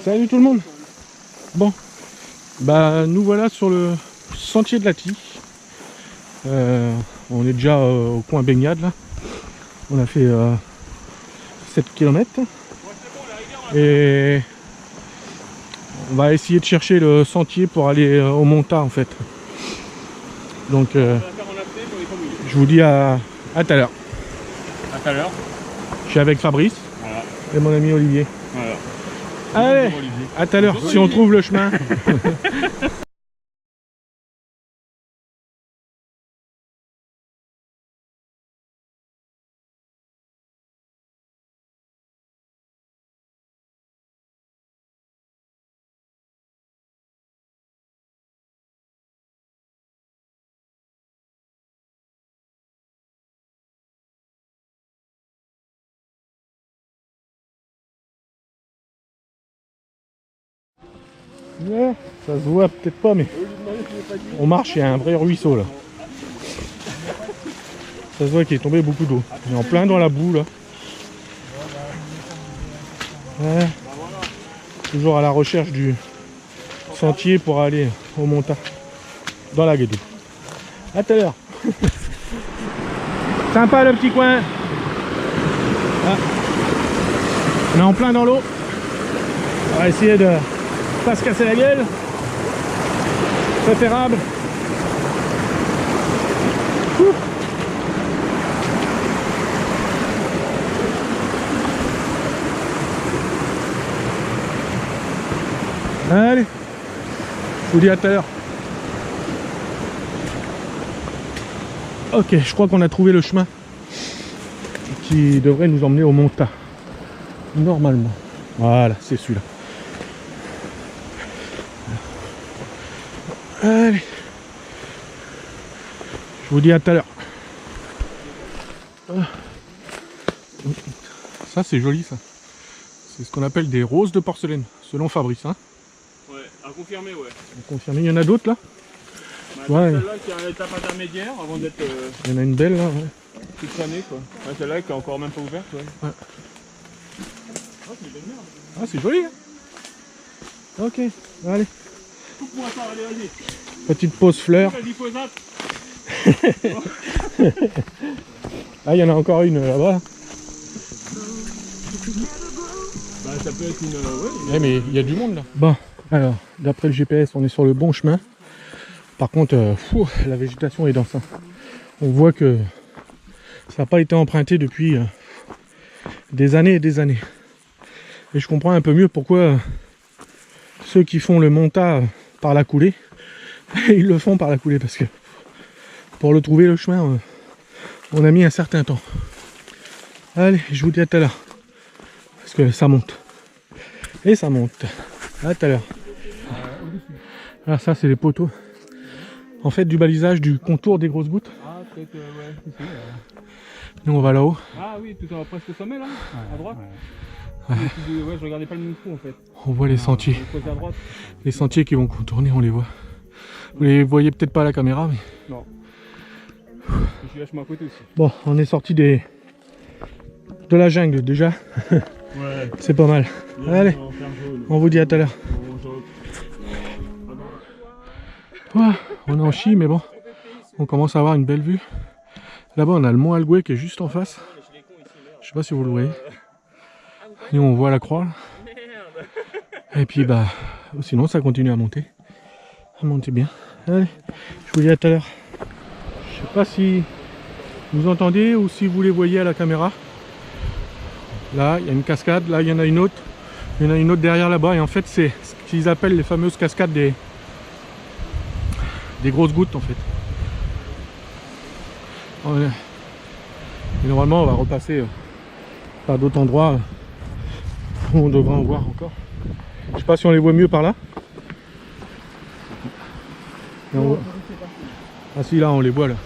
Salut tout le monde. Bon, bah nous voilà sur le sentier de la Tige. On est déjà au coin baignade là. On a fait 7 km. Et on va essayer de chercher le sentier pour aller au Monta en fait. Donc je vous dis à tout à l'heure. À tout à l'heure. Je suis avec Fabrice, Voilà. Et mon ami Olivier. Voilà. Allez, à tout à l'heure si on trouve le chemin. Ouais, ça se voit peut-être pas, mais on marche, il y a un vrai ruisseau là. Ça se voit qu'il est tombé beaucoup d'eau. On est en plein dans la boue là. Ouais. Toujours à la recherche du sentier pour aller au Monta, dans la Guédou. À tout à l'heure. Sympa le petit coin. Ah. On est en plein dans l'eau. On va essayer de pas se casser la gueule, préférable. Ouh. Allez, je vous dis à tout à l'heure. Ok, je crois qu'on a trouvé le chemin qui devrait nous emmener au Monta. Normalement. Voilà, c'est celui-là. Allez, je vous dis à tout à l'heure. Ça c'est joli ça. C'est ce qu'on appelle des roses de porcelaine, selon Fabrice. Hein. Ouais, à confirmer, ouais. On confirme. Il y en a d'autres là. Bah, Ouais. Celle-là qui est à l'étape intermédiaire avant d'être Il y en a une belle là. Ouais. toute fanée, quoi. Ouais, celle-là qui est encore même pas ouverte, ouais. Ouais. Oh, c'est une belle merde. Ah c'est joli. Hein. Ok, allez. Coupe-moi ça, allez, vas-y. Petite pause fleur. Vas-y, posate. Ah il y en a encore une là-bas. Bah, ça peut être une. Ouais, Ouais, mais il y a du monde là. Bon, alors, d'après le GPS, on est sur le bon chemin. Par contre, la végétation est dense. Hein. On voit que ça n'a pas été emprunté depuis des années et des années. Et je comprends un peu mieux pourquoi ceux qui font le Monta par la coulée, ils le font par la coulée. Parce que pour le trouver le chemin, on a mis un certain temps. Allez, je vous dis à tout à l'heure. Parce que ça monte. Et ça monte. À tout à l'heure. Alors ça c'est les poteaux. En fait du balisage du contour des grosses gouttes. Ah, peut-être, ouais, si, Nous on va là-haut. Ah oui, tout en presque au sommet là, à droite. Ouais. Ouais, je regardais pas le micro en fait. On voit les sentiers. On pose à droite. Les sentiers qui vont contourner, on les voit. Vous les voyez peut-être pas à la caméra, mais. Non. Je suis vachement à côté aussi. Bon, on est sorti de la jungle déjà. Ouais. C'est pas mal. Allez, on vous dit à tout à l'heure. Ouais, on est en Chine, mais bon, on commence à avoir une belle vue. Là-bas, on a le mont Algué qui est juste en face. Je sais pas si vous le voyez. Nous, on voit la croix. Et puis, bah, sinon, ça continue à monter. À monter bien. Allez, je vous dis à tout à l'heure. Je sais pas si vous entendez ou si vous les voyez à la caméra. Là, il y a une cascade. Là, il y en a une autre. Il y en a une autre derrière là-bas. Et en fait, c'est ce qu'ils appellent les fameuses cascades des grosses gouttes en fait. Et normalement on va repasser par d'autres endroits où on devra en voir encore. Je sais pas si on les voit mieux par là. Ah si, là on les voit là.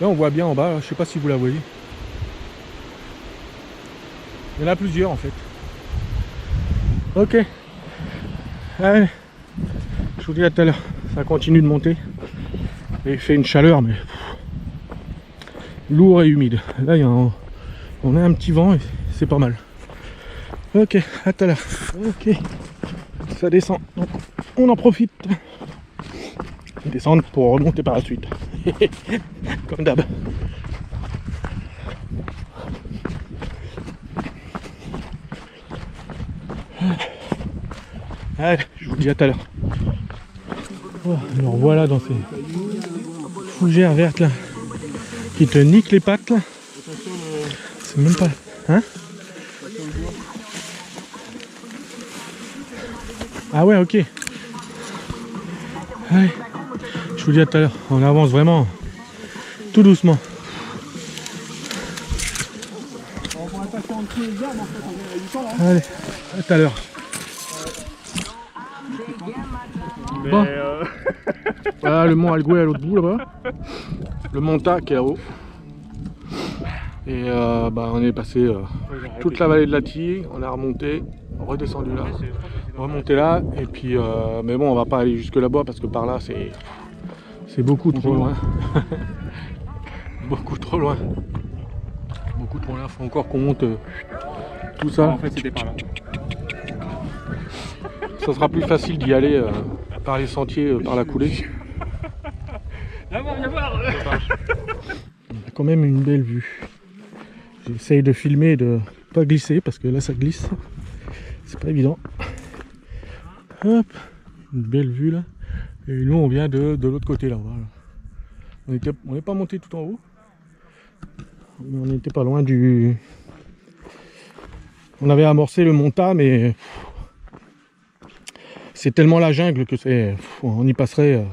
Là on voit bien en bas, là. Je sais pas si vous la voyez. Il y en a plusieurs en fait. Ok. Allez. Je vous dis à tout à l'heure. Ça continue de monter. Et il fait une chaleur mais lourd et humide. Là on a un petit vent et c'est pas mal. Ok, à tout à l'heure. Ok. ça descend. Donc, on en profite. Descendre pour remonter par la suite. Comme d'hab. Allez, je vous dis à tout à l'heure. Oh, alors voilà dans ces fougères vertes là qui te niquent les pattes là. C'est même pas. Hein? Ah ouais, ok. Allez, je vous dis à tout à l'heure. On avance vraiment tout doucement. Allez, à tout à l'heure. Bon. Voilà le mont Algué à l'autre bout là-bas. Le mont Ta qui est là-haut. Et on est passé toute la vallée de la Tille, on a remonté, redescendu là, remonté là, et puis mais bon on va pas aller jusque là-bas parce que par là c'est beaucoup trop loin. Beaucoup trop loin. Beaucoup trop loin, faut encore qu'on monte tout ça. En fait c'était par là. Ça sera plus facile d'y aller par les sentiers, par la coulée. Viens voir, viens voir. On a quand même une belle vue. J'essaye de filmer et de pas glisser parce que là ça glisse. C'est pas évident. Hop, une belle vue là. Et nous on vient de l'autre côté là. Voilà. On n'est pas monté tout en haut. Mais on n'était pas loin du. On avait amorcé le mont Ta, mais c'est tellement la jungle que c'est. On y passerait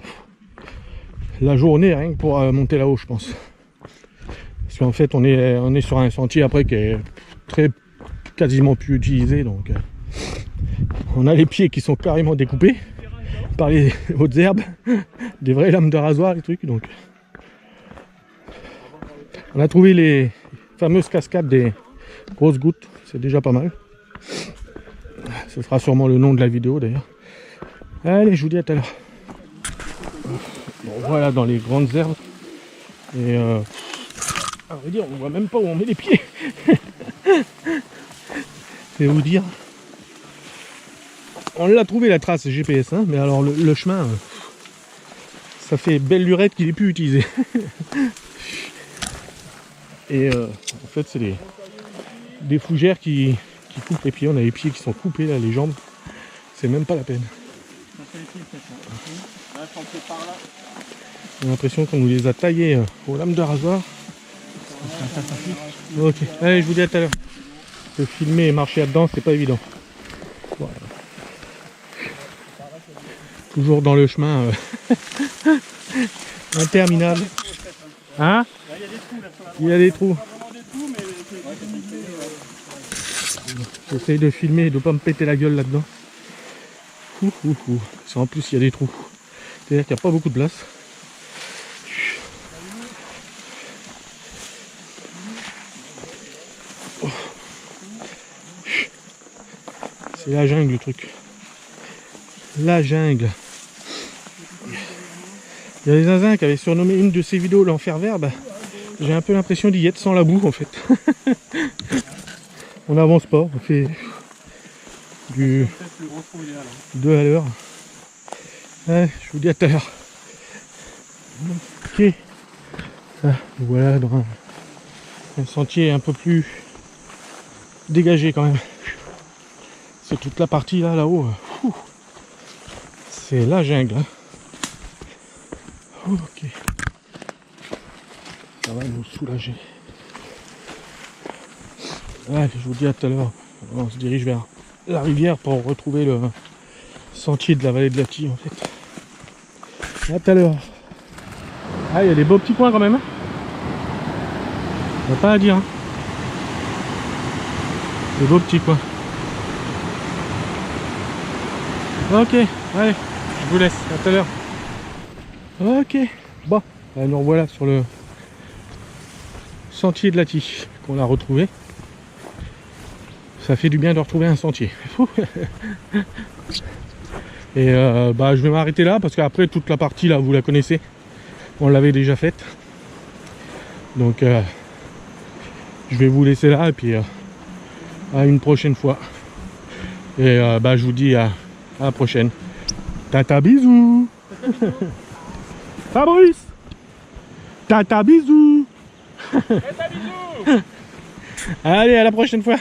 la journée rien que pour monter là-haut, je pense. Parce qu'en fait, on est sur un sentier après qui est quasiment plus utilisé, donc on a les pieds qui sont carrément découpés par les hautes herbes, des vraies lames de rasoir, les trucs. Donc, on a trouvé les fameuses cascades des grosses gouttes, c'est déjà pas mal. Ce sera sûrement le nom de la vidéo d'ailleurs. Allez, je vous dis à tout à l'heure. Bon, voilà dans les grandes herbes. Et à vrai dire, on voit même pas où on met les pieds. C'est vous dire. On l'a trouvé la trace GPS, hein, mais alors le chemin, ça fait belle lurette qu'il est plus utilisé. Et en fait, c'est des fougères qui coupent les pieds. On a les pieds qui sont coupés, là, les jambes. C'est même pas la peine. J'ai l'impression qu'on nous les a taillés aux lames de rasoir. Ok, allez, je vous dis à tout à l'heure. De filmer et marcher là-dedans, c'est pas évident. Voilà. Toujours dans le chemin interminable. Hein? Il y a des trous. J'essaye de filmer et de ne pas me péter la gueule là-dedans. En plus, il y a des trous. C'est-à-dire qu'il n'y a pas beaucoup de place. C'est la jungle le truc. La jungle. Il y a des zinzins qui avaient surnommé une de ces vidéos l'enfer vert. Bah, j'ai un peu l'impression d'y être sans la boue en fait. On n'avance pas, on fait du 2 à l'heure. Ouais, je vous dis à tout à l'heure. Ok. Ah, voilà dans un sentier un peu plus dégagé quand même. C'est toute la partie là, là-haut. C'est la jungle. Hein. Ok. Ça va nous soulager. Allez, je vous dis à tout à l'heure. On se dirige vers la rivière pour retrouver le sentier de la vallée de la Tille en fait. À tout à l'heure. Ah, il y a des beaux petits coins quand même. Hein. On va pas à dire. Hein. Des beaux petits coins. Ok, allez, je vous laisse, à tout à l'heure. Ok, bon, nous revoilà sur le sentier de la Tille qu'on a retrouvé. Ça fait du bien de retrouver un sentier. Et je vais m'arrêter là parce qu'après toute la partie là, vous la connaissez. On l'avait déjà faite. Donc je vais vous laisser là et puis à une prochaine fois. Et je vous dis à À la prochaine. Tata bisous. Fabrice. Tata bisous. Tata bisous. Allez, à la prochaine fois.